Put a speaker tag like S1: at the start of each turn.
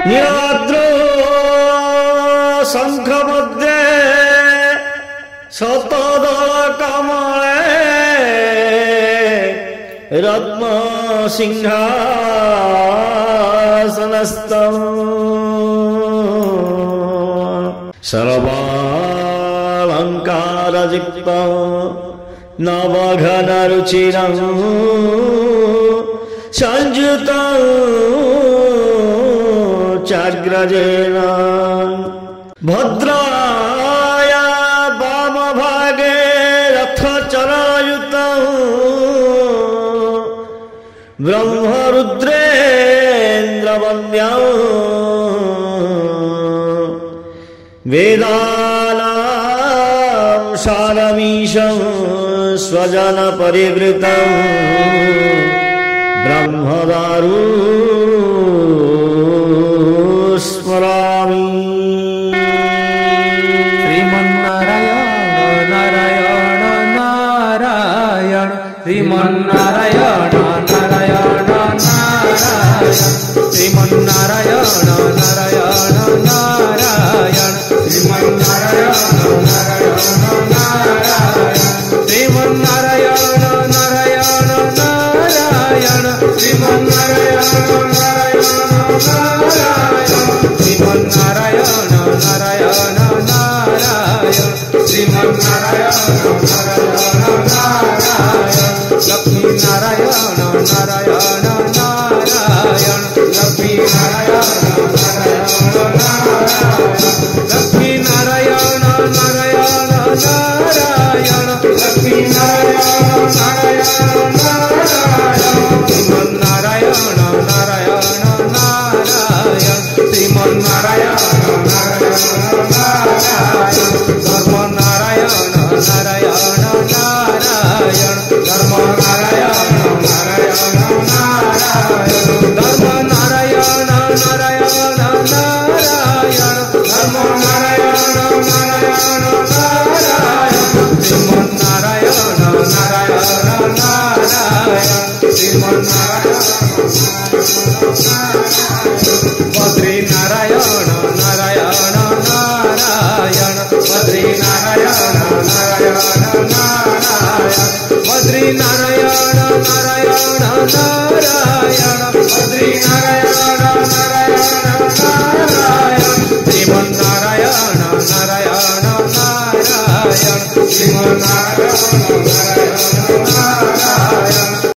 S1: नीलाद्रो शंख मध्ये शतदल कमले रत्न सिंहासनस्थं सर्वालंकारयुक्तं नवघनरुचिरं संयुतं चाग्रजेन भद्राया वामभागे रथचरायुतं ब्रह्मरुद्रेन्द्रवन्द्यं वेदानां सारमीशं स्वजनपरिवृतं ब्रह्मदारु स्मरामि।
S2: श्रीमन्नारायण नारायण नारायण श्रीमन्नारायण नारायण नारायण श्रीमन्नारायण नारायण नारायण श्रीमन्नारायण नारायण नारायण श्रीमन्नारायण नारायण नारायण श्रीमन्नारायण नारायण नारायण श्रीमन्नारायण नारायण नारायण श्रीमन्नारायण नारायण नारायण लक्ष्मी नारायण नारायण नारायण लक्ष्मी नारायण नारायण नारायण लक्ष्मी नारायण नारायण नारायण लक्ष्मी नारायण नारायण नारायण श्रीमन्नारायण नारायण नारायण श्रीमन्नारायण नारायण नारायण धर्म नारायण नारायण नारायण धर्म नारायण नारायण नारायण धर्म नारायण नारायण नारायण धर्म नारायण नारायण नारायण श्रीमन्नारायण नारायण नारायण श्रीमन्नारायण बद्री नारायण नारायण नारायण बद्री नारायण नारायण नारायण बद्री नारायण नारायण नारायण बद्री नारायण नारायण नारायण श्रीमन्नारायण नारायण नारायण श्रीमन्नारायण